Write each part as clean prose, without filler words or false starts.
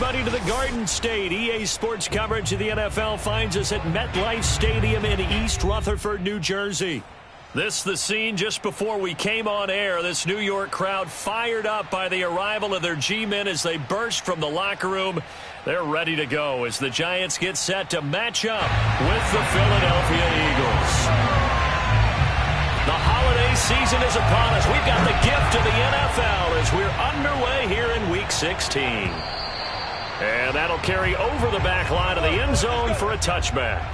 everybody to the Garden State. EA Sports coverage of the NFL finds us at MetLife Stadium in East Rutherford, New Jersey. This the scene just before we came on air. This New York crowd fired up by the arrival of their G-men as they burst from the locker room. They're ready to go as the Giants get set to match up with the Philadelphia Eagles. The holiday season is upon us. We've got the gift of the NFL as we're underway here in Week 16. And that'll carry over the back line of the end zone for a touchback.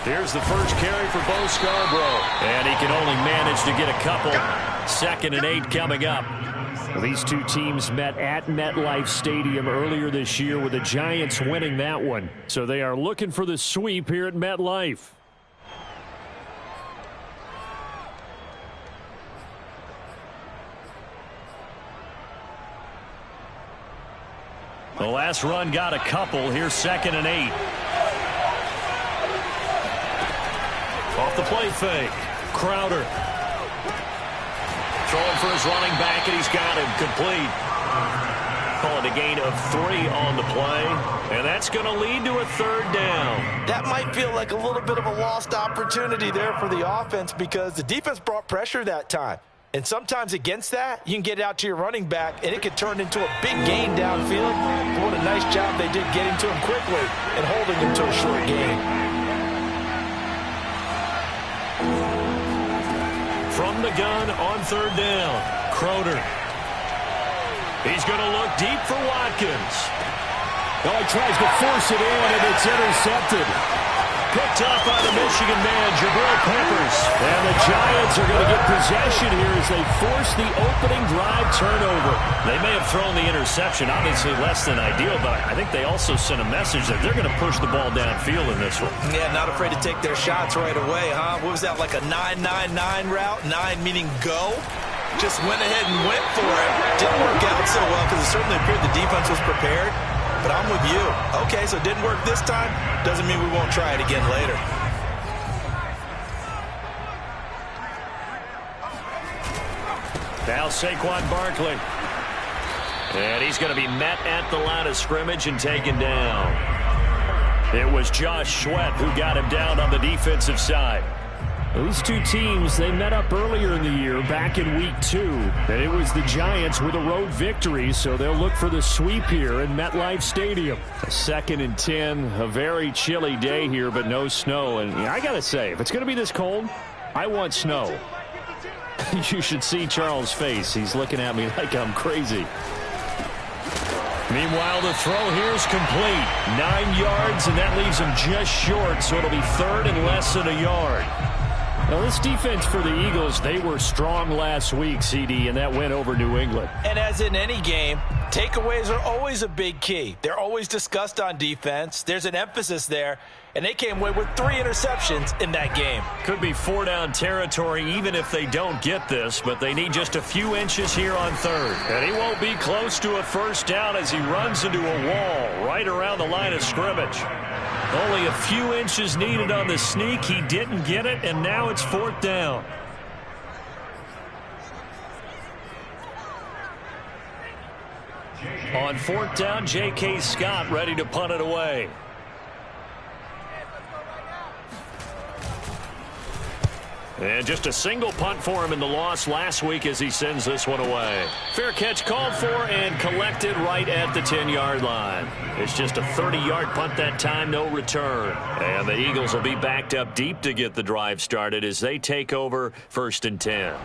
Here's the first carry for Bo Scarborough. And he can only manage to get a couple. 2nd and 8 coming up. These two teams met at MetLife Stadium earlier this year with the Giants winning that one. So they are looking for the sweep here at MetLife. The last run got a couple. Here's 2nd and 8. Off the play fake. Crowder. Throwing for his running back, and he's got him complete. Calling a gain of 3 on the play, and that's going to lead to a 3rd down. That might feel like a little bit of a lost opportunity there for the offense because the defense brought pressure that time. And sometimes against that, you can get it out to your running back, and it could turn into a big gain downfield. But what a nice job they did getting to him quickly and holding him to a short gain. From the gun on 3rd down, Crowder. He's going to look deep for Watkins. Oh, he tries to force it in, and it's intercepted. Picked up by the Michigan man, Jabril Peppers. And the Giants are going to get possession here as they force the opening drive turnover. They may have thrown the interception, obviously less than ideal, but I think they also sent a message that they're going to push the ball downfield in this one. Yeah, not afraid to take their shots right away, huh? What was that, like a 9-9-9 route? 9 meaning go? Just went ahead and went for it. Didn't work out so well because it certainly appeared the defense was prepared. But I'm with you. Okay, so it didn't work this time. Doesn't mean we won't try it again later. Now Saquon Barkley. And he's going to be met at the line of scrimmage and taken down. It was Josh Sweat who got him down on the defensive side. These two teams, they met up earlier in the year, back in Week 2. And it was the Giants with a road victory, so they'll look for the sweep here in MetLife Stadium. 2nd and 10, a very chilly day here, but no snow. And I got to say, if it's going to be this cold, I want snow. You should see Charles' face. He's looking at me like I'm crazy. Meanwhile, the throw here is complete. 9 yards, and that leaves him just short, so it'll be 3rd and less than a yard. Now, this defense for the Eagles, they were strong last week, CD, and that went over New England. And as in any game, takeaways are always a big key. They're always discussed on defense. There's an emphasis there, and they came away with 3 interceptions in that game. Could be 4-down territory even if they don't get this, but they need just a few inches here on 3rd. And he won't be close to a 1st down as he runs into a wall right around the line of scrimmage. Only a few inches needed on the sneak. He didn't get it, and now it's 4th down. On 4th down, J.K. Scott ready to punt it away. And just a single punt for him in the loss last week as he sends this one away. Fair catch called for and collected right at the 10-yard line. It's just a 30-yard punt that time, no return. And the Eagles will be backed up deep to get the drive started as they take over 1st and 10.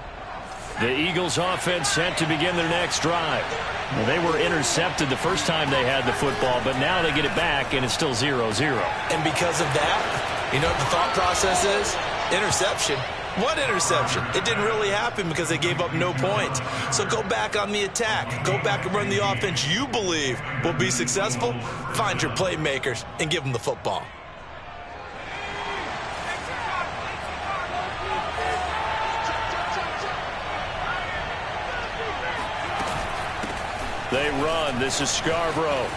The Eagles offense set to begin their next drive. Well, they were intercepted the first time they had the football, but now they get it back and it's still 0-0. And because of that, you know what the thought process is? Interception. What interception? It didn't really happen because they gave up no points. So go back on the attack. Go back and run the offense you believe will be successful. Find your playmakers and give them the football. They run. This is Scarborough.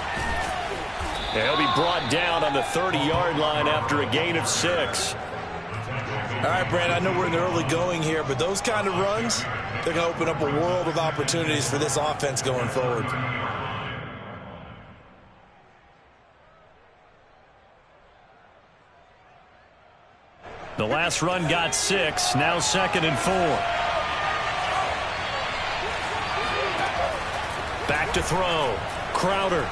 And he'll be brought down on the 30-yard line after a gain of 6. All right, Brand, I know we're in the early going here, but those kind of runs, they're going to open up a world of opportunities for this offense going forward. The last run got 6. Now 2nd and 4. Back to throw. Crowder.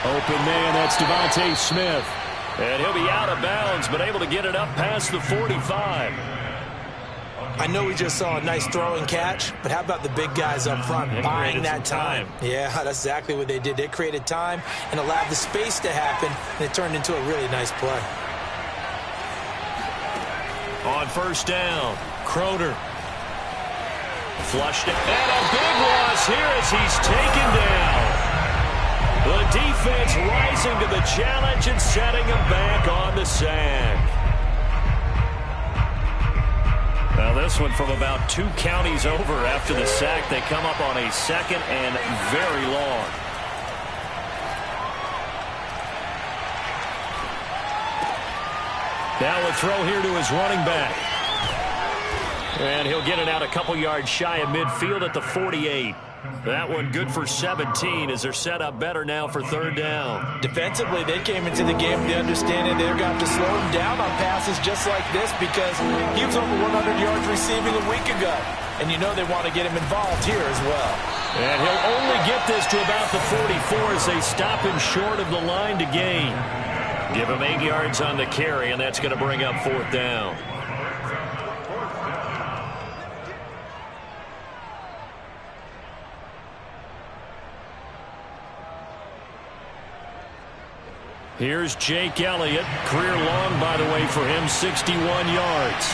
Open man, that's Devontae Smith. And he'll be out of bounds, but able to get it up past the 45. I know we just saw a nice throw and catch, but how about the big guys up front buying that time? Yeah, that's exactly what they did. They created time and allowed the space to happen, and it turned into a really nice play. On first down, Crowder. Flushed it. And a big loss here as he's taken down. The defense rising to the challenge and setting him back on the sack. Now this one from about 2 counties over after the sack. They come up on a 2nd and very long. Now a throw here to his running back. And he'll get it out a couple yards shy of midfield at the 48. That one good for 17 as they're set up better now for 3rd down. Defensively, they came into the game with the understanding they're going to have to slow him down on passes just like this because he was over 100 yards receiving a week ago. And you know they want to get him involved here as well. And he'll only get this to about the 44 as they stop him short of the line to gain. Give him 8 yards on the carry, and that's going to bring up 4th down. Here's Jake Elliott. Career long, by the way, for him, 61 yards.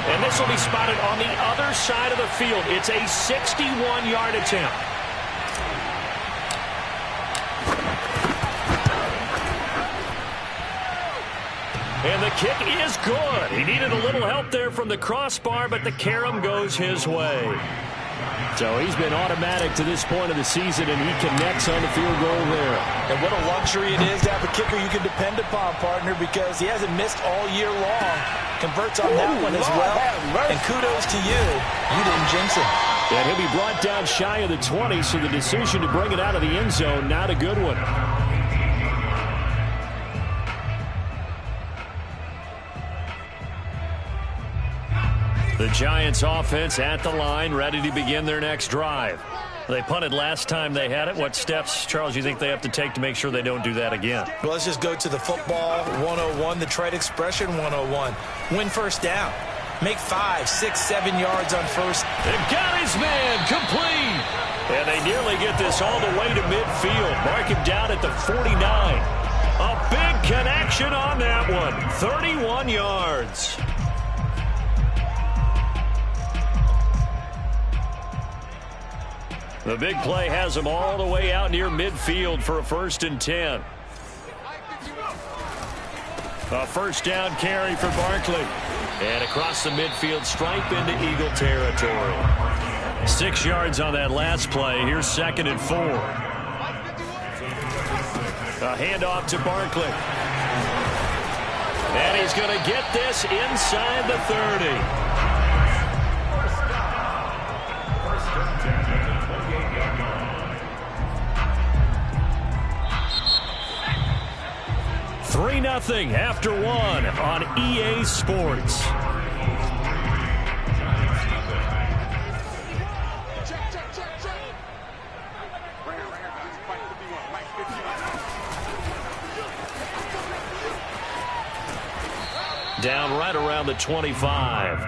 And this will be spotted on the other side of the field. It's a 61-yard attempt. And the kick is good. He needed a little help there from the crossbar, but the carom goes his way. So he's been automatic to this point of the season, and he connects on the field goal there. And what a luxury it is to have a kicker you can depend upon, partner, because he hasn't missed all year long. Converts on that one as well. And kudos to you. You didn't jinx him. And he'll be brought down shy of the 20, so the decision to bring it out of the end zone, not a good one. The Giants offense at the line, ready to begin their next drive. They punted last time they had it. What steps, Charles, you think they have to take to make sure they don't do that again? Well, let's just go to the football 101, the trade expression 101. Win first down. Make 5, 6, 7 yards on first. They've got his man complete. And they nearly get this all the way to midfield. Mark him down at the 49. A big connection on that one. 31 yards. The big play has him all the way out near midfield for a 1st and 10. A first down carry for Barkley. And across the midfield stripe into Eagle territory. 6 yards on that last play. Here's 2nd and 4. A handoff to Barkley. And he's going to get this inside the 30. 3-0 after 1 on EA Sports. Down right around the 25.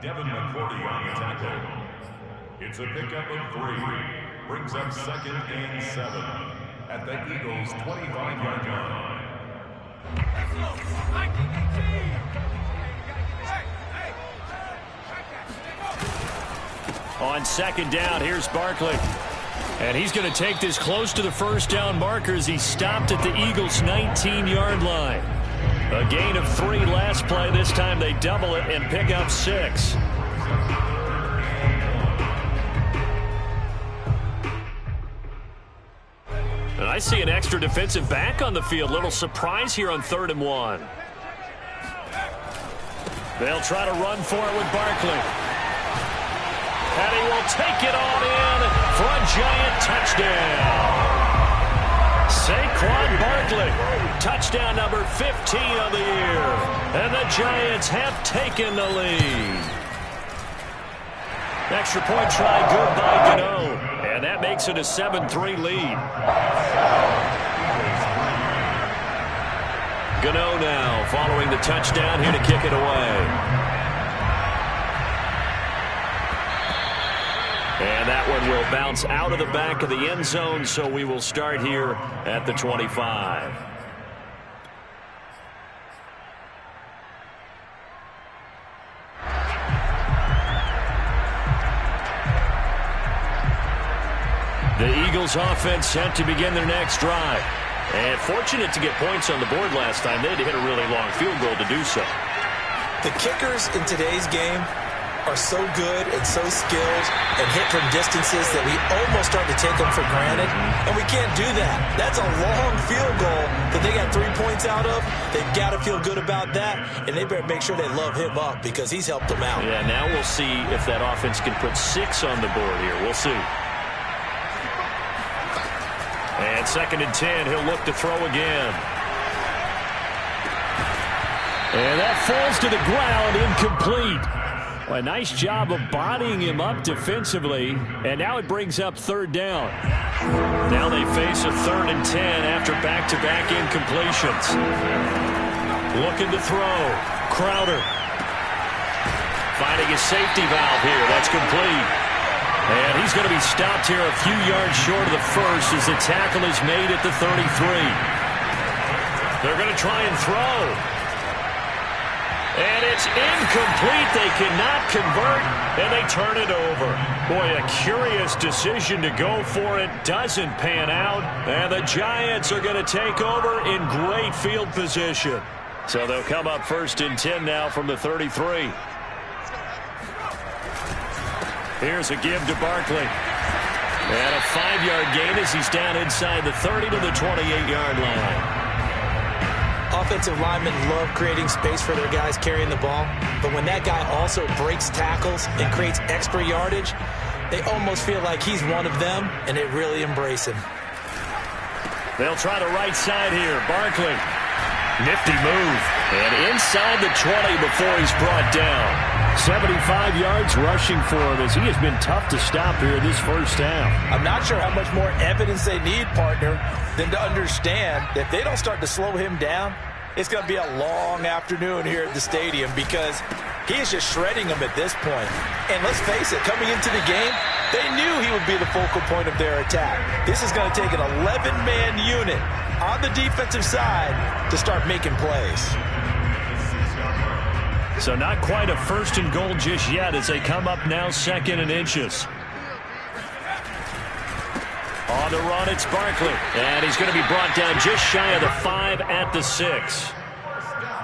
Devin McCourty on the tackle. It's a pickup of 3. Brings up 2nd and 7 at the Eagles' 25-yard line. On 2nd down, here's Barkley. And he's going to take this close to the first down marker as he stopped at the Eagles' 19-yard line. A gain of 3 last play. This time they double it and pick up 6. And I see an extra defensive back on the field. Little surprise here on 3rd and 1. They'll try to run for it with Barkley. And he will take it on in for a Giant touchdown. Saquon Barkley, touchdown number 15 of the year. And the Giants have taken the lead. Extra point try good by Gano. And that makes it a 7-3 lead. Gano now following the touchdown here to kick it away. And that one will bounce out of the back of the end zone, so we will start here at the 25. The Eagles offense set to begin their next drive. And fortunate to get points on the board last time. They had to hit a really long field goal to do so. The kickers in today's game are so good and so skilled and hit from distances that we almost start to take them for granted. And we can't do that. That's a long field goal that they got 3 points out of. They've got to feel good about that. And they better make sure they love him up because he's helped them out. Yeah, now we'll see if that offense can put 6 on the board here. We'll see. And 2nd and 10, he'll look to throw again. And that falls to the ground, incomplete. Well, a nice job of bodying him up defensively. And now it brings up 3rd down. Now they face a 3rd and 10 after back-to-back incompletions. Looking to throw. Crowder. Finding his safety valve here. That's complete. And he's going to be stopped here a few yards short of the first as the tackle is made at the 33. They're going to try and throw. And it's incomplete. They cannot convert, and they turn it over. Boy, a curious decision to go for it. Doesn't pan out, and the Giants are going to take over in great field position. So they'll come up 1st and 10 now from the 33. Here's a give to Barkley. And a 5-yard gain as he's down inside the 30 to the 28-yard line. Offensive linemen love creating space for their guys carrying the ball. But when that guy also breaks tackles and creates extra yardage, they almost feel like he's one of them, and they really embrace him. They'll try the right side here. Barkley. Nifty move. And inside the 20 before he's brought down. 75 yards rushing for him as he has been tough to stop here in this first half. I'm not sure how much more evidence they need, partner, than to understand that if they don't start to slow him down, it's going to be a long afternoon here at the stadium because he is just shredding them at this point. And let's face it, coming into the game, they knew he would be the focal point of their attack. This is going to take an 11-man unit on the defensive side to start making plays. So not quite a 1st and goal just yet as they come up now 2nd and inches. On the run, it's Barkley. And he's going to be brought down just shy of the 5 at the 6.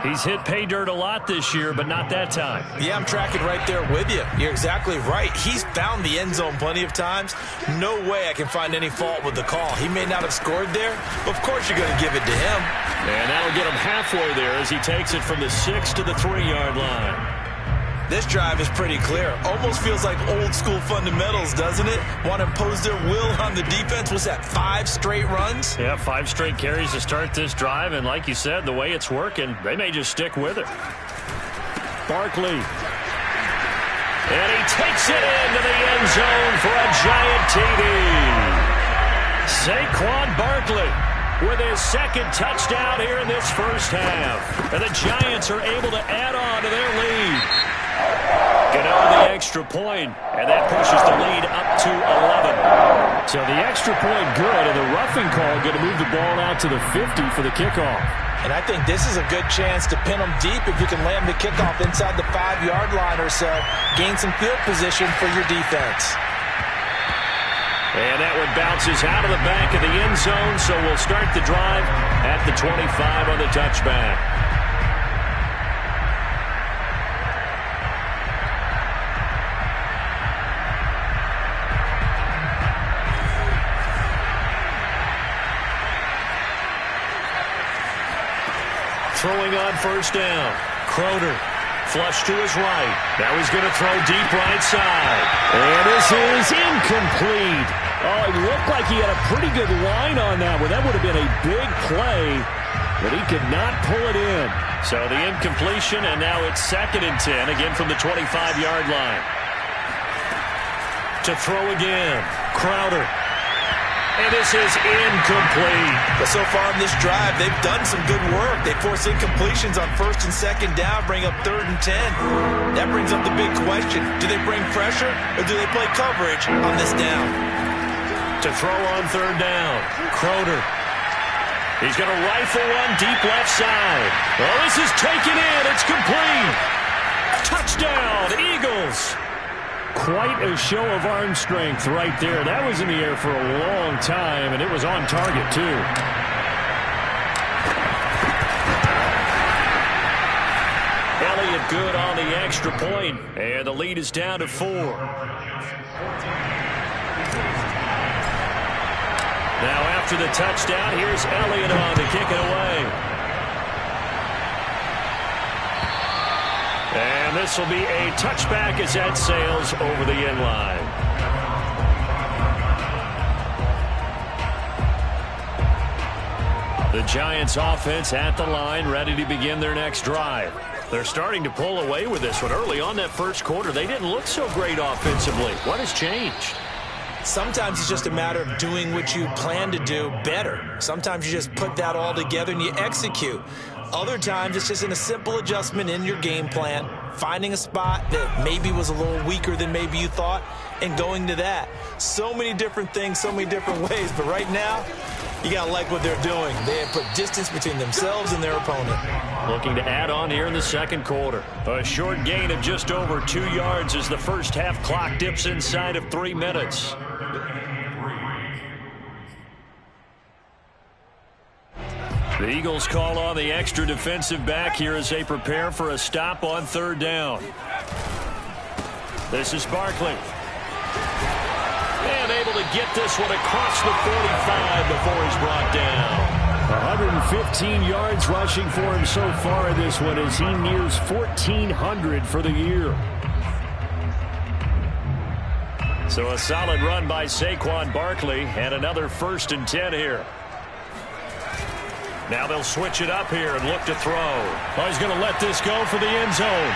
He's hit pay dirt a lot this year, but not that time. Yeah, I'm tracking right there with you. You're exactly right. He's found the end zone plenty of times. No way I can find any fault with the call. He may not have scored there, but of course you're going to give it to him. And that'll get him halfway there as he takes it from the 6 to the 3-yard line. This drive is pretty clear. Almost feels like old school fundamentals, doesn't it? Want to impose their will on the defense. Was that 5 straight runs? Yeah, 5 straight carries to start this drive. And like you said, the way it's working, they may just stick with it. Barkley. And he takes it into the end zone for a Giant TD. Saquon Barkley with his 2nd touchdown here in this first half. And the Giants are able to add on to their lead. Get out the extra point, and that pushes the lead up to 11. So the extra point good, and the roughing call going to move the ball out to the 50 for the kickoff. And I think this is a good chance to pin them deep if you can land the kickoff inside the 5-yard line or so. Gain some field position for your defense. And that one bounces out of the back of the end zone, so we'll start the drive at the 25 on the touchback. throwing on first down. Crowder. Flush to his right. Now he's going to throw deep right side. And this is incomplete. Oh, it looked like he had a pretty good line on that one. That would have been a big play, but he could not pull it in. So the incompletion, and now it's 2nd and 10, again from the 25-yard line. To throw again, Crowder. And this is incomplete. But so far in this drive, they've done some good work. They force incompletions on 1st and 2nd down, bring up 3rd and 10. That brings up the big question. Do they bring pressure or do they play coverage on this down? To throw on 3rd down, Crowder. He's going to rifle one deep left side. Oh, this is taken in. It's complete. Touchdown, Eagles. Quite a show of arm strength right there. That was in the air for a long time, and it was on target, too. Elliott good on the extra point, and the lead is down to 4. Now after the touchdown, here's Elliott on to kick it away. And this will be a touchback as that sails over the end line. The Giants offense at the line, ready to begin their next drive. They're starting to pull away with this one. Early on that first quarter, they didn't look so great offensively. What has changed? Sometimes it's just a matter of doing what you plan to do better. Sometimes you just put that all together and you execute. Other times it's just in a simple adjustment in your game plan, finding a spot that maybe was a little weaker than maybe you thought, and going to that. So many different things, so many different ways, but right now, you got to like what they're doing. They have put distance between themselves and their opponent. Looking to add on here in the second quarter. A short gain of just over 2 yards as the first half clock dips inside of 3 minutes. The Eagles call on the extra defensive back here as they prepare for a stop on 3rd down. This is Barkley. And able to get this one across the 45 before he's brought down. 115 yards rushing for him so far in this one as he nears 1,400 for the year. So a solid run by Saquon Barkley and another 1st and 10 here. Now they'll switch it up here and look to throw. Oh, he's going to let this go for the end zone.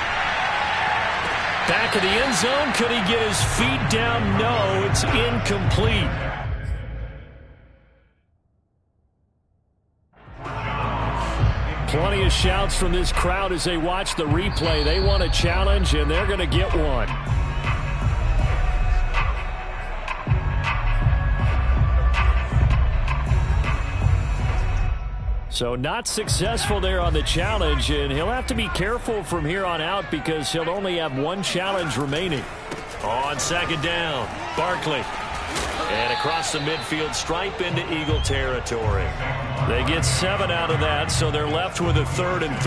Back of the end zone. Could he get his feet down? No, it's incomplete. Plenty of shouts from this crowd as they watch the replay. They want a challenge, and they're going to get one. So not successful there on the challenge, and he'll have to be careful from here on out because he'll only have one challenge remaining. On 2nd down, Barkley. And across the midfield stripe into Eagle territory. They get 7 out of that, so they're left with a 3rd and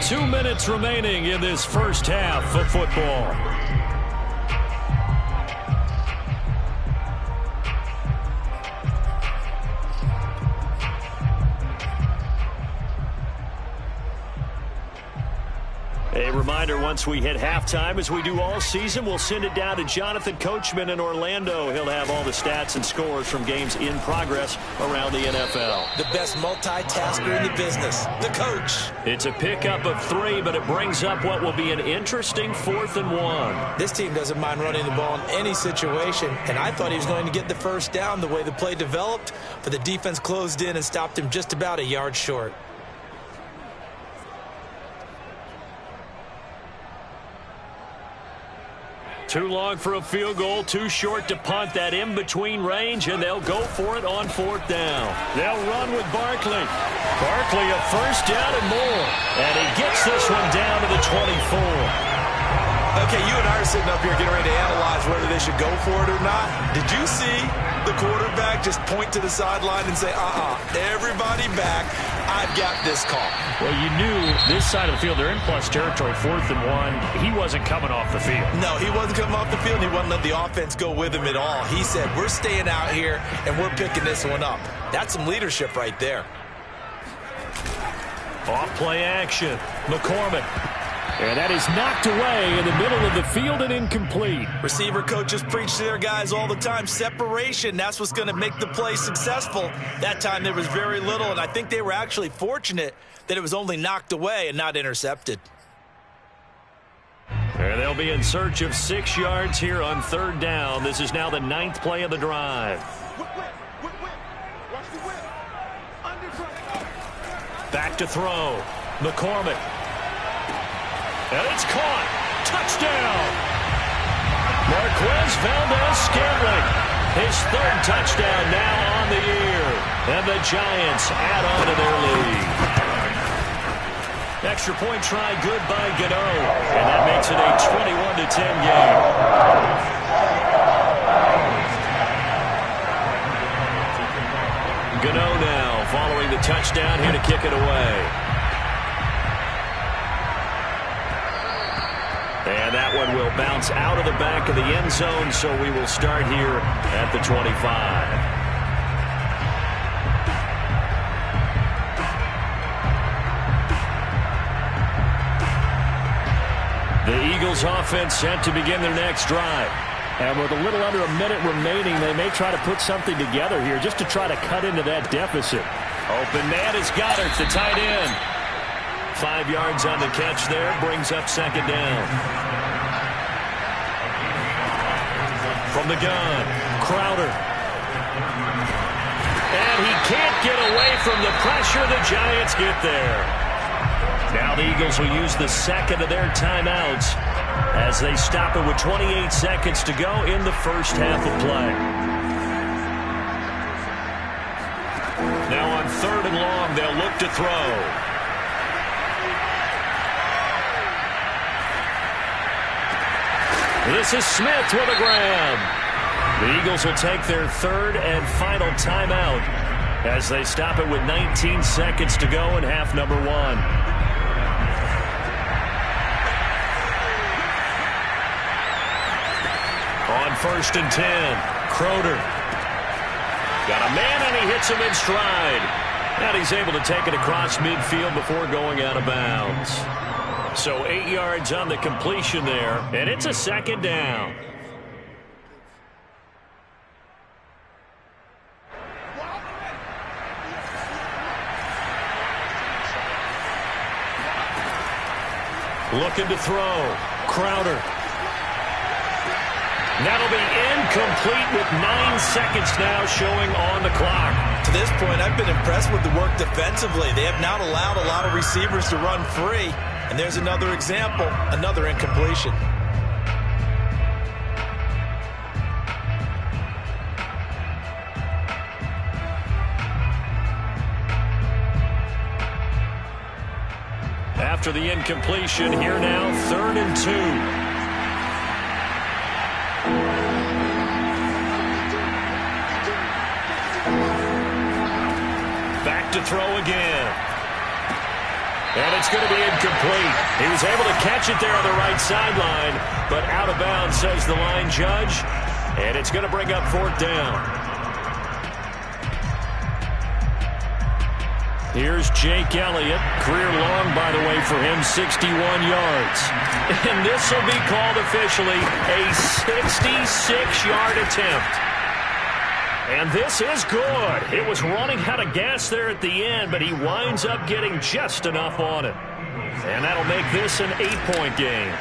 3. 2 minutes remaining in this first half of football. A reminder, once we hit halftime, as we do all season, we'll send it down to Jonathan Coachman in Orlando. He'll have all the stats and scores from games in progress around the NFL. The best multitasker in the business, the coach. It's a pickup of 3, but it brings up what will be an interesting 4th and 1. This team doesn't mind running the ball in any situation, and I thought he was going to get the first down the way the play developed, but the defense closed in and stopped him just about a yard short. Too long for a field goal, too short to punt. That in-between range, and they'll go for it on 4th down. They'll run with Barkley. Barkley a first down and more. And he gets this one down to the 24. Okay, you and I are sitting up here getting ready to analyze whether they should go for it or not. Did you see the quarterback just point to the sideline and say, everybody back, I've got this call? Well, you knew this side of the field, they're in plus territory, 4th and 1. He wasn't coming off the field. No, he wasn't coming off the field. He wouldn't let the offense go with him at all. He said, we're staying out here, and we're picking this one up. That's some leadership right there. Off play action. McCormick. And that is knocked away in the middle of the field and incomplete. Receiver coaches preach to their guys all the time. Separation, that's what's going to make the play successful. That time there was very little, and I think they were actually fortunate that it was only knocked away and not intercepted. And they'll be in search of 6 yards here on 3rd down. This is now the 9th play of the drive. Back to throw. McCormick. And it's caught. Touchdown. Marquez Valdez-Scantling. His 3rd touchdown now on the year. And the Giants add on to their lead. Extra point try good by Gano. And that makes it a 21-10 game. Gano now following the touchdown here to kick it away. And that one will bounce out of the back of the end zone, so we will start here at the 25. The Eagles offense set to begin their next drive. And with a little under a minute remaining, they may try to put something together here just to try to cut into that deficit. Open man is Goddard, the tight end. 5 yards on the catch there, brings up 2nd down. From the gun, Crowder. And he can't get away from the pressure. The Giants get there. Now the Eagles will use the 2nd of their timeouts as they stop it with 28 seconds to go in the first half of play. Now on 3rd and long, they'll look to throw. This is Smith with a grab. The Eagles will take their 3rd and final timeout as they stop it with 19 seconds to go in half number 1. On 1st and 10, Crowder. Got a man and he hits him in stride. And he's able to take it across midfield before going out of bounds. So 8 yards on the completion there, and it's a 2nd down. Looking to throw. Crowder. That'll be incomplete with 9 seconds now showing on the clock. To this point, I've been impressed with the work defensively. They have not allowed a lot of receivers to run free. And there's another example, another incompletion. After the incompletion, here now, 3rd and 2. To throw again. And it's going to be incomplete. He was able to catch it there on the right sideline, but out of bounds, says the line judge. And it's going to bring up 4th down. Here's Jake Elliott. Career long, by the way, for him, 61 yards. And this will be called officially a 66-yard attempt. And this is good. It was running out of gas there at the end, but he winds up getting just enough on it. And that'll make this an 8-point game.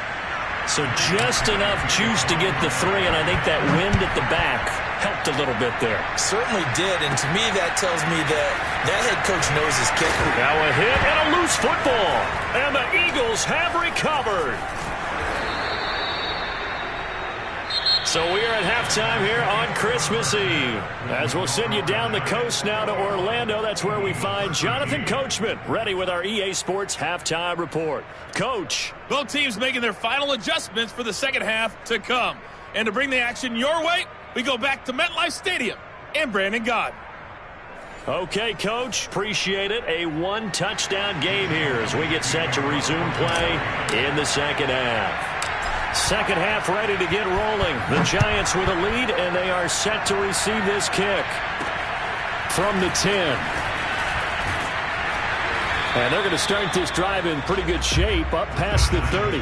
So just enough juice to get the 3, and I think that wind at the back helped a little bit there. Certainly did, and to me that tells me that head coach knows his kicker. Now a hit and a loose football, and the Eagles have recovered. So we are at halftime here on Christmas Eve. As we'll send you down the coast now to Orlando, that's where we find Jonathan Coachman, ready with our EA Sports Halftime Report. Coach. Both teams making their final adjustments for the 2nd half to come. And to bring the action your way, we go back to MetLife Stadium and Brandon Gaudin. Okay, Coach. Appreciate it. A 1-touchdown game here as we get set to resume play in the 2nd half. 2nd half ready to get rolling. The Giants with a lead, and they are set to receive this kick from the 10. And they're going to start this drive in pretty good shape, up past the 30.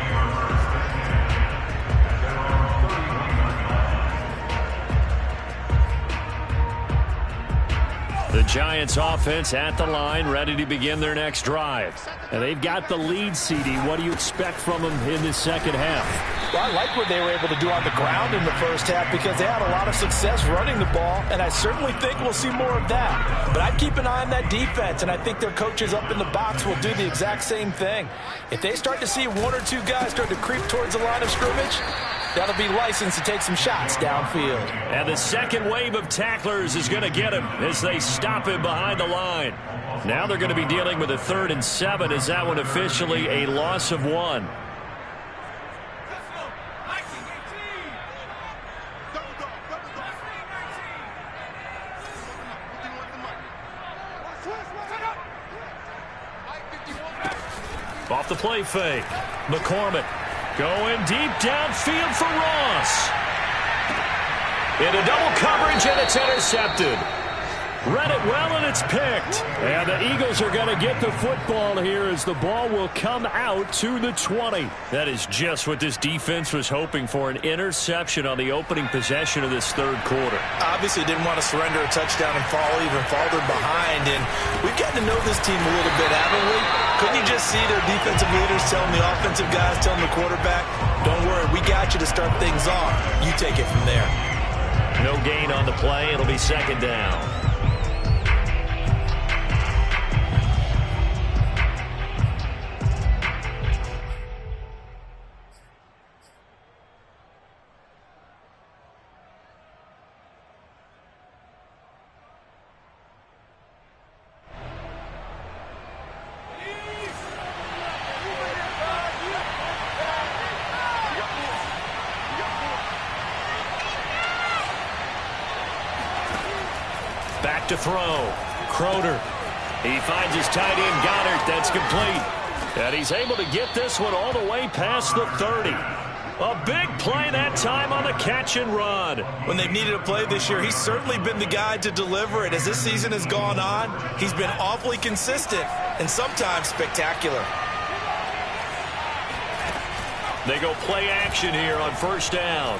The Giants offense at the line, ready to begin their next drive. And they've got the lead, CD. What do you expect from them in the second half? Well, I like what they were able to do on the ground in the first half because they had a lot of success running the ball, and I certainly think we'll see more of that. But I'd keep an eye on that defense, and I think their coaches up in the box will do the exact same thing. If they start to see one or two guys start to creep towards the line of scrimmage, that'll be licensed to take some shots downfield. And the second wave of tacklers is going to get him as they stop him behind the line. Now they're going to be dealing with a 3rd and 7. Is that one officially a loss of 1? Off the play fake. McCormick going deep downfield for Ross. Into double coverage, and it's intercepted. Read it well, and it's picked. And the Eagles are going to get the football here as the ball will come out to the 20. That is just what this defense was hoping for, an interception on the opening possession of this third quarter. Obviously didn't want to surrender a touchdown and even falter behind. And we've gotten to know this team a little bit, haven't we? Couldn't you just see their defensive leaders telling the offensive guys, telling the quarterback, don't worry, we got you to start things off. You take it from there. No gain on the play. It'll be second down. Back to throw. Crowder. He finds his tight end, Goddard. That's complete. And he's able to get this one all the way past the 30. A big play that time on the catch and run. When they've needed a play this year, he's certainly been the guy to deliver it. As this season has gone on, he's been awfully consistent and sometimes spectacular. They go play action here on first down.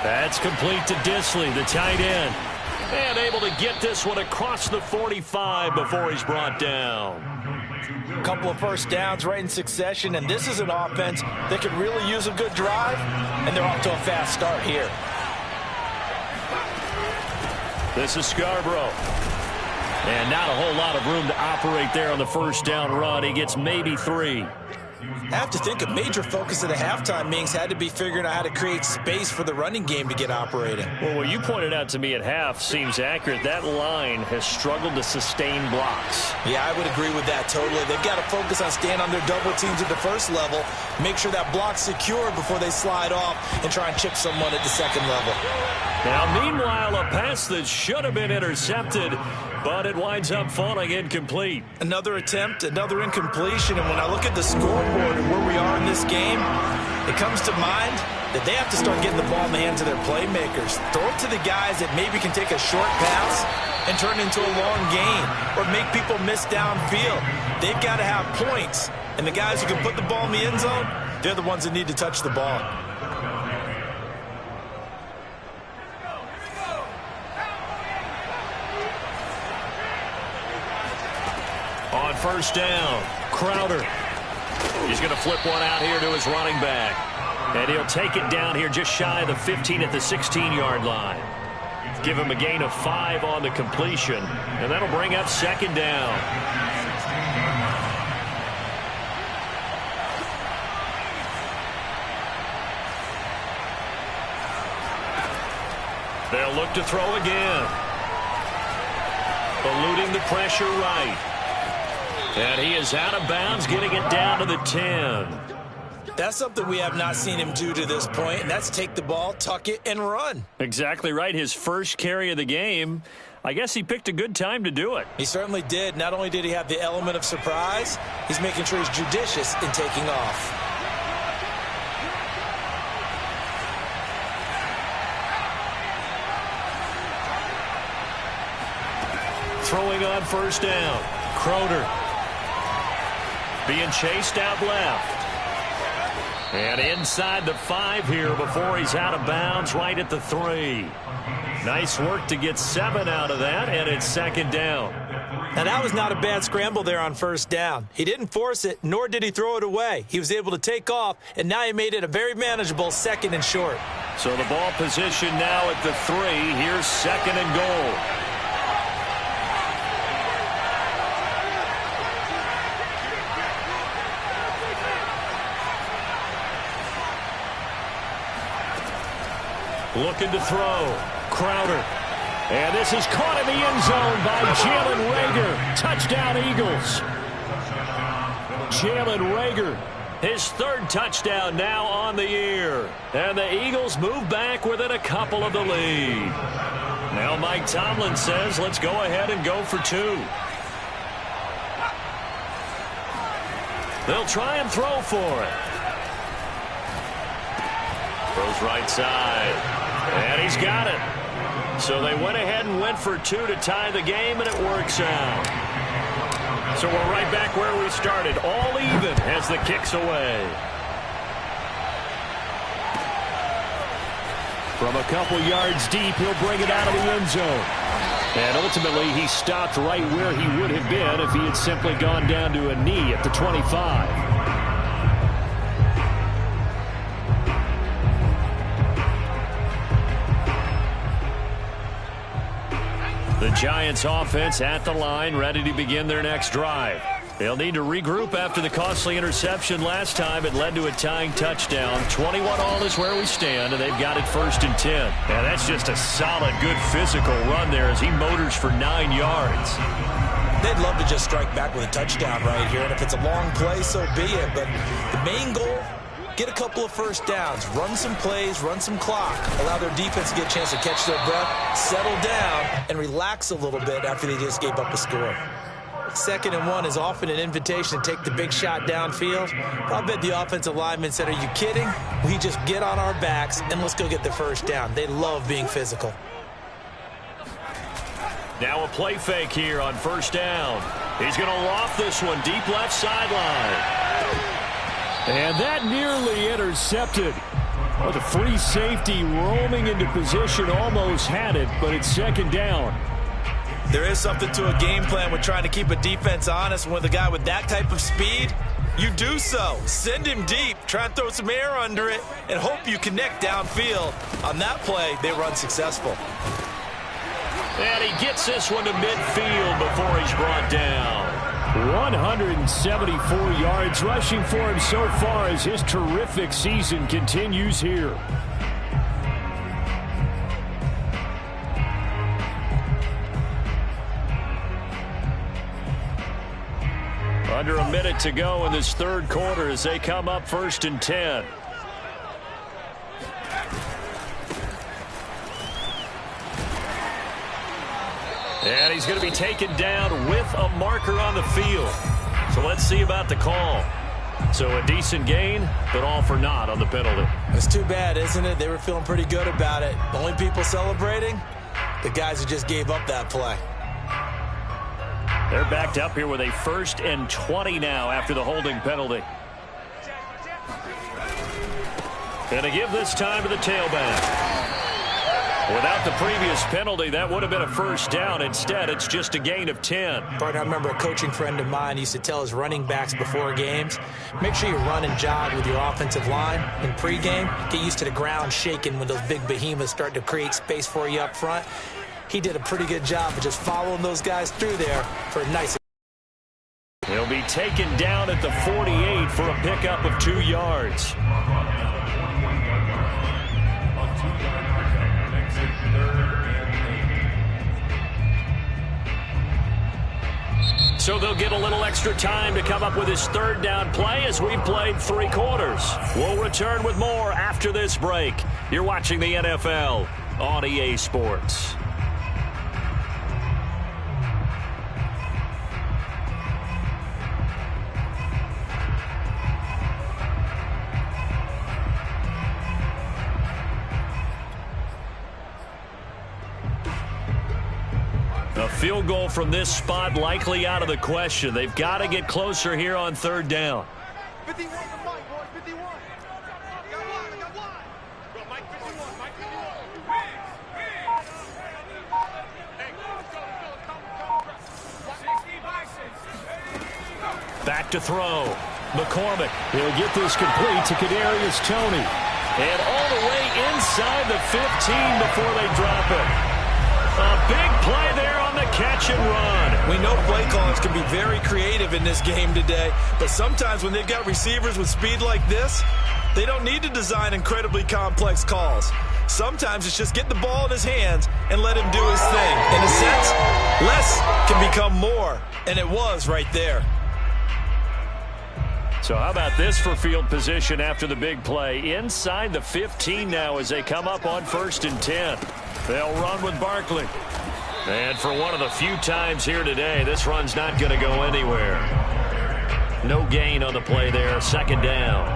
That's complete to Disley, the tight end. And able to get this one across the 45 before he's brought down. A couple of first downs right in succession, and this is an offense that could really use a good drive, and they're off to a fast start here. This is Scarborough. And not a whole lot of room to operate there on the first down run. He gets maybe 3. I have to think a major focus of the halftime meetings had to be figuring out how to create space for the running game to get operating. Well, what you pointed out to me at half seems accurate. That line has struggled to sustain blocks. Yeah, I would agree with that totally. They've got to focus on staying on their double teams at the first level, make sure that block's secured before they slide off and try and chip someone at the second level. Now, meanwhile, a pass that should have been intercepted, but it winds up falling incomplete. Another attempt, another incompletion, and when I look at the scoreboard and where we are in this game, it comes to mind that they have to start getting the ball in the hands of their playmakers. Throw it to the guys that maybe can take a short pass and turn it into a long gain or make people miss downfield. They've got to have points, and the guys who can put the ball in the end zone, they're the ones that need to touch the ball. On first down, Crowder. He's going to flip one out here to his running back. And he'll take it down here just shy of the 15 at the 16-yard line. Give him a gain of 5 on the completion. And that'll bring up second down. They'll look to throw again. Eluding the pressure right. And he is out of bounds, getting it down to the 10. That's something we have not seen him do to this point, and that's take the ball, tuck it, and run. Exactly right. His first carry of the game. I guess he picked a good time to do it. He certainly did. Not only did he have the element of surprise, he's making sure he's judicious in taking off. throwing on first down. Crowder being chased out left. And inside the 5 here before he's out of bounds right at the 3. Nice work to get 7 out of that, and it's second down. Now, that was not a bad scramble there on first down. He didn't force it, nor did he throw it away. He was able to take off, and now he made it a very manageable 2nd and short. So the ball position now at the 3. Here's 2nd and goal. Looking to throw. Crowder. And this is caught in the end zone by Jalen Reagor. Touchdown, Eagles. Jalen Reagor, his 3rd touchdown now on the year. And the Eagles move back within a couple of the lead. Now Mike Tomlin says, let's go ahead and go for 2. They'll try and throw for it. Throws right side. And he's got it. So they went ahead and went for 2 to tie the game, and it works out. So we're right back where we started, all even as the kick's away. From a couple yards deep, he'll bring it out of the end zone. And ultimately, he stopped right where he would have been if he had simply gone down to a knee at the 25. The Giants offense at the line, ready to begin their next drive. They'll need to regroup after the costly interception last time. It led to a tying touchdown. 21-all is where we stand, and they've got it 1st and 10. Yeah, that's just a solid, good physical run there as he motors for 9 yards. They'd love to just strike back with a touchdown right here, and if it's a long play, so be it. But the main goal, get a couple of first downs, run some plays, run some clock, allow their defense to get a chance to catch their breath, settle down, and relax a little bit after they just gave up a score. 2nd and 1 is often an invitation to take the big shot downfield. I bet the offensive lineman said, are you kidding? We just get on our backs and let's go get the first down. They love being physical. Now a play fake here on first down. He's going to loft this one deep left sideline. And that nearly intercepted. Well, the free safety roaming into position almost had it, but it's second down. There is something to a game plan with trying to keep a defense honest. With a guy with that type of speed, you do so. Send him deep, try and throw some air under it, and hope you connect downfield. On that play, they run successful. And he gets this one to midfield before he's brought down. 174 yards rushing for him so far as his terrific season continues here. Under a minute to go in this 3rd quarter as they come up 1st and 10. And he's going to be taken down with a marker on the field. So let's see about the call. So a decent gain, but all for naught on the penalty. It's too bad, isn't it? They were feeling pretty good about it. The only people celebrating, the guys who just gave up that play. They're backed up here with a 1st and 20 now after the holding penalty. And to give this time to the tailback. Without the previous penalty, that would have been a first down. Instead, it's just a gain of 10. Partner, I remember a coaching friend of mine used to tell his running backs before games, make sure you run and jog with your offensive line in pregame. Get used to the ground shaking when those big behemoths start to create space for you up front. He did a pretty good job of just following those guys through there for a nice. He'll be taken down at the 48 for a pickup of 2 yards. So they'll get a little extra time to come up with his 3rd down play as we've played 3 quarters. We'll return with more after this break. You're watching the NFL on EA Sports. A field goal from this spot likely out of the question. They've got to get closer here on third down. 51 to Mike, boys. 51. I got one. Go, Mike 51. Mike 51. Back to throw. McCormick. He'll get this complete to Kadarius Toney. And all the way inside the 15 before they drop it. A big play there on the catch and run. We know play callers can be very creative in this game today, but sometimes when they've got receivers with speed like this, they don't need to design incredibly complex calls. Sometimes it's just get the ball in his hands and let him do his thing. In a sense, less can become more, and it was right there. So how about this for field position after the big play? Inside the 15 now as they come up on 1st and 10. They'll run with Barkley. And for one of the few times here today, this run's not going to go anywhere. No gain on the play there, 2nd down.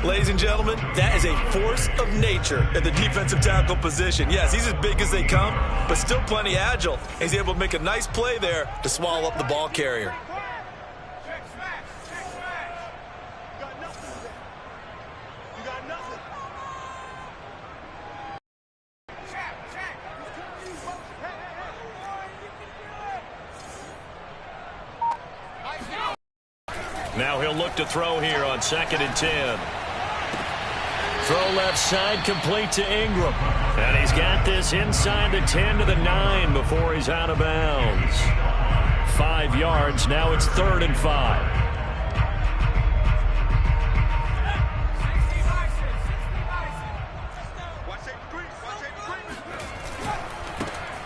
Ladies and gentlemen, that is a force of nature at the defensive tackle position. Yes, he's as big as they come, but still plenty agile. He's able to make a nice play there to swallow up the ball carrier. Now he'll look to throw here on 2nd and 10. Throw left side, complete to Ingram. And he's got this inside the 10 to the 9 before he's out of bounds. 5 yards. Now it's 3rd and 5.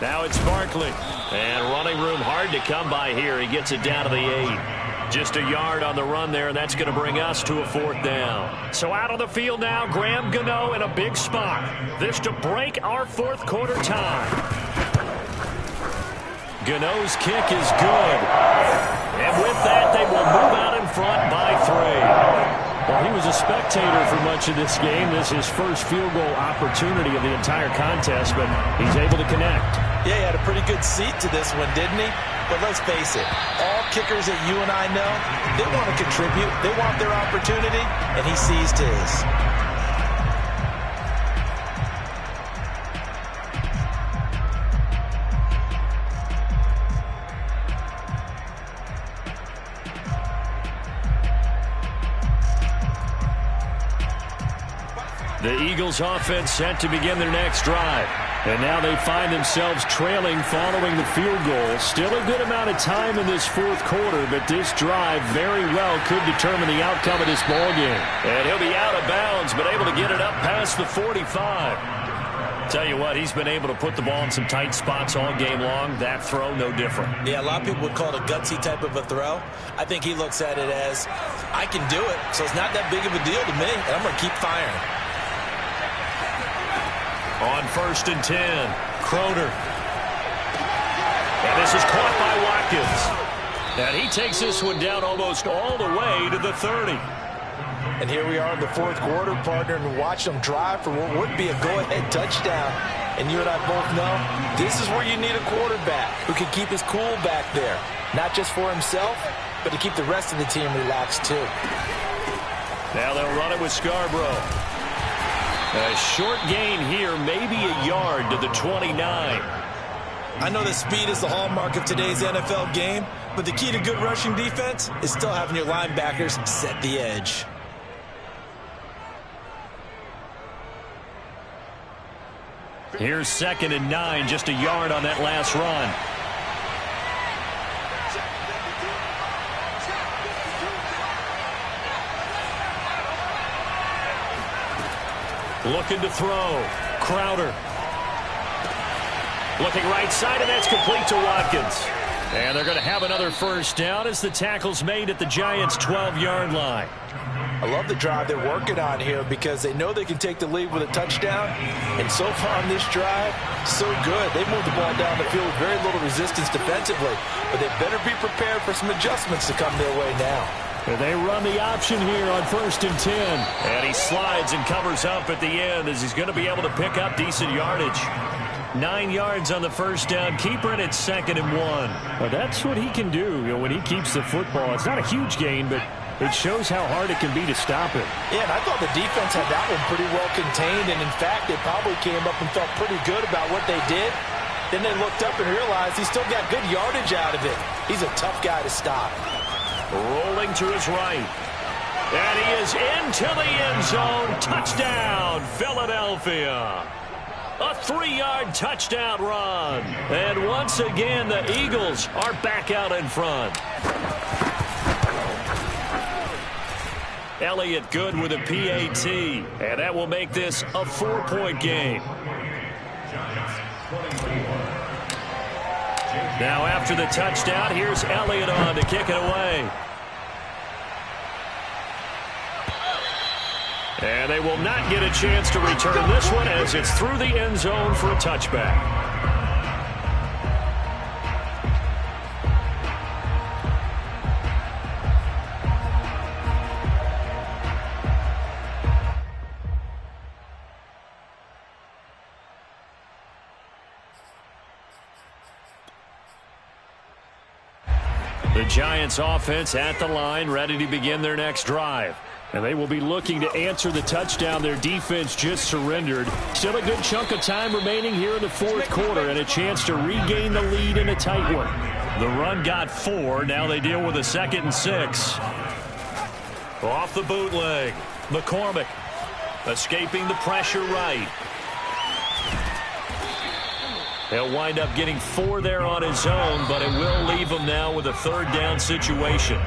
Now it's Barkley. And running room hard to come by here. He gets it down to the 8. Just a yard on the run there, and that's going to bring us to a 4th down. So out on the field now, Graham Gano in a big spot. This to break our 4th quarter tie. Gano's kick is good. And with that, they will move out in front by 3. Well, he was a spectator for much of this game. This is his first field goal opportunity of the entire contest, but he's able to connect. Yeah, he had a pretty good seat to this one, didn't he? But let's face it, all kickers that you and I know, they want to contribute. They want their opportunity, and he seized his. The Eagles offense set to begin their next drive. And now they find themselves trailing following the field goal. Still a good amount of time in this 4th quarter, but this drive very well could determine the outcome of this ball game. And he'll be out of bounds, but able to get it up past the 45. Tell you what, he's been able to put the ball in some tight spots all game long. That throw, no different. Yeah, a lot of people would call it a gutsy type of a throw. I think he looks at it as, I can do it, so it's not that big of a deal to me, and I'm going to keep firing. On 1st and 10, Crowder. And this is caught by Watkins. And he takes this one down almost all the way to the 30. And here we are in the 4th quarter, partner, and watch them drive for what would be a go-ahead touchdown. And you and I both know this is where you need a quarterback who can keep his cool back there. Not just for himself, but to keep the rest of the team relaxed too. Now they'll run it with Scarborough. A short gain here, maybe a yard to the 29. I know that speed is the hallmark of today's NFL game, but the key to good rushing defense is still having your linebackers set the edge. Here's 2nd and 9, just a yard on that last run. Looking to throw. Crowder. Looking right side, and that's complete to Watkins. And they're going to have another 1st down as the tackle's made at the Giants' 12-yard line. I love the drive they're working on here because they know they can take the lead with a touchdown. And so far on this drive, so good. They moved the ball down the field with very little resistance defensively. But they better be prepared for some adjustments to come their way now. And they run the option here on 1st and 10. And he slides and covers up at the end as he's going to be able to pick up decent yardage. 9 yards on the first down. Keeper, and it's 2nd and 1. Well, that's what he can do, when he keeps the football. It's not a huge gain, but it shows how hard it can be to stop him. Yeah, and I thought the defense had that one pretty well contained, and in fact, they probably came up and felt pretty good about what they did. Then they looked up and realized he still got good yardage out of it. He's a tough guy to stop. Rolling to his right. And he is into the end zone. Touchdown, Philadelphia. A 3-yard touchdown run. And once again, the Eagles are back out in front. Elliott good with a PAT. And that will make this a 4-point game. Now after the touchdown, here's Elliott on to kick it away. And they will not get a chance to return this one as it's through the end zone for a touchback. The Giants offense at the line, ready to begin their next drive. And they will be looking to answer the touchdown their defense just surrendered. Still a good chunk of time remaining here in the fourth quarter and a chance to regain the lead in a tight one. The run got 4. Now they deal with a 2nd and 6. Off the bootleg. McCormick escaping the pressure right. He'll wind up getting 4 there on his own, but it will leave him now with a 3rd down situation.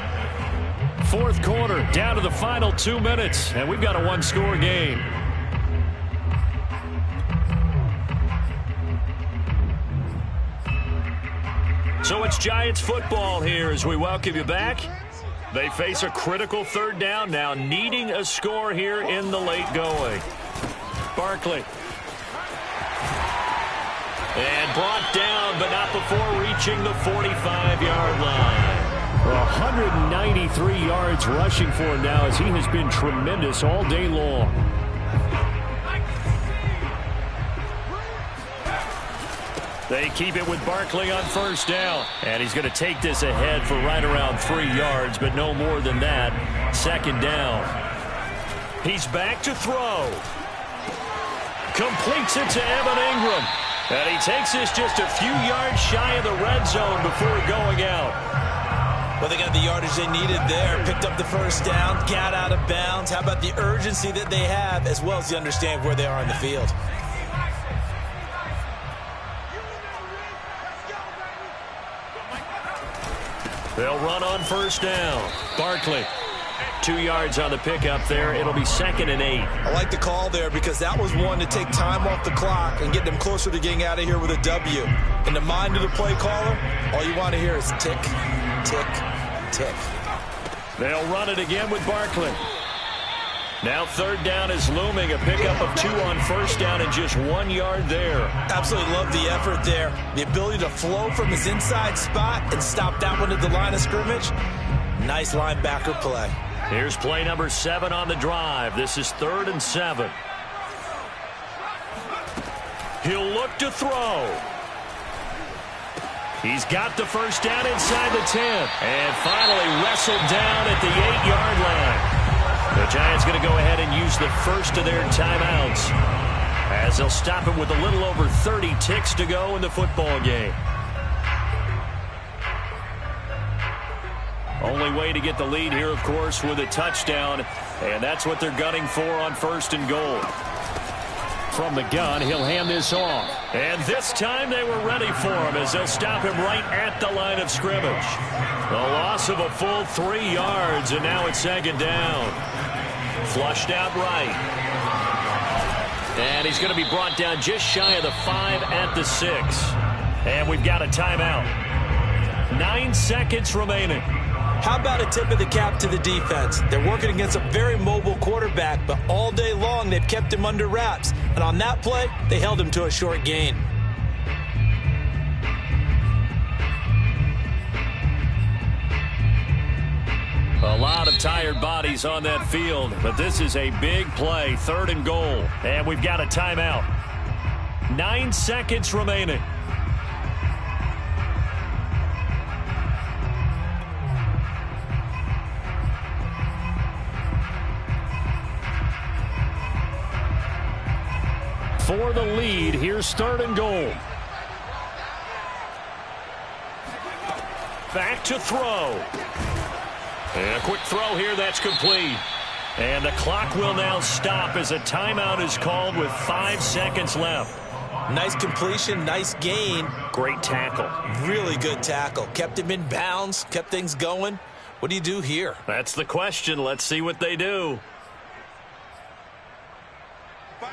Fourth quarter, down to the final 2 minutes, and we've got a 1-score game. So it's Giants football here as we welcome you back. They face a critical 3rd down now, needing a score here in the late going. Barkley. And brought down, but not before reaching the 45-yard line. 193 yards rushing for him now as he has been tremendous all day long. They keep it with Barkley on 1st down. And he's going to take this ahead for right around 3 yards, but no more than that. 2nd down. He's back to throw. Completes it to Evan Ingram. And he takes this just a few yards shy of the red zone before going out. Well, they got the yardage they needed there. Picked up the 1st down, got out of bounds. How about the urgency that they have, as well as the understand where they are in the field? They'll run on 1st down. Barkley. 2 yards on the pickup there. It'll be 2nd and 8. I like the call there because that was one to take time off the clock and get them closer to getting out of here with a W. In the mind of the play caller, all you want to hear is tick, tick, tick. They'll run it again with Barkley. Now 3rd down is looming. A pickup of 2 on 1st down and just 1 yard there. Absolutely love the effort there. The ability to flow from his inside spot and stop that one at the line of scrimmage. Nice linebacker play. Here's play number 7 on the drive. This is 3rd and 7. He'll look to throw. He's got the 1st down inside the 10. And finally wrestled down at the 8-yard line. The Giants going to go ahead and use the first of their timeouts as they'll stop it with a little over 30 ticks to go in the football game. Only way to get the lead here, of course, with a touchdown, and that's what they're gunning for on 1st and goal. From the gun, he'll hand this off. And this time they were ready for him as they'll stop him right at the line of scrimmage. The loss of a full 3 yards, and now it's 2nd down. Flushed out right. And he's going to be brought down just shy of the 5 at the 6. And we've got a timeout. 9 seconds remaining. How about a tip of the cap to the defense? They're working against a very mobile quarterback, but all day long they've kept him under wraps. And on that play, they held him to a short gain. A lot of tired bodies on that field, but this is a big play, 3rd and goal. And we've got a timeout. 9 seconds remaining. For the lead, here's third and goal. Back to throw. And a quick throw here, that's complete. And the clock will now stop as a timeout is called with 5 seconds left. Nice completion, nice gain. Great tackle. Really good tackle. Kept him in bounds, kept things going. What do you do here? That's the question. Let's see what they do.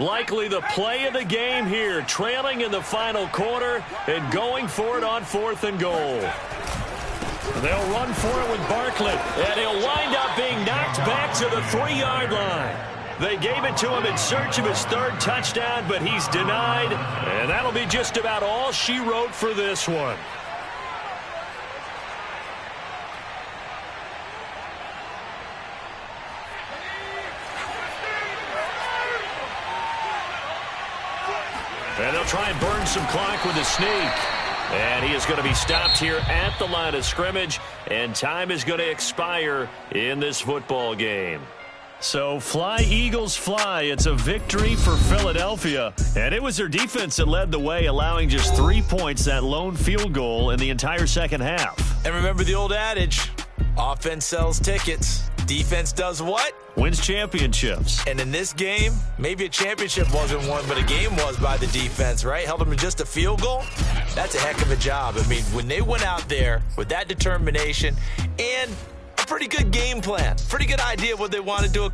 Likely the play of the game here, trailing in the final quarter and going for it on 4th and goal. They'll run for it with Barkley, and he'll wind up being knocked back to the 3-yard line. They gave it to him in search of his 3rd touchdown, but he's denied, and that'll be just about all she wrote for this one. And they'll try and burn some clock with a sneak. And he is going to be stopped here at the line of scrimmage, and time is going to expire in this football game. So fly, Eagles, fly. It's a victory for Philadelphia. And it was their defense that led the way, allowing just 3 points, that lone field goal in the entire second half. And remember the old adage, offense sells tickets. Defense does what? Wins championships. And in this game, maybe a championship wasn't won, but a game was by the defense, right? Held them to just a field goal. That's a heck of a job. I mean, when they went out there with that determination and a pretty good game plan, pretty good idea of what they wanted to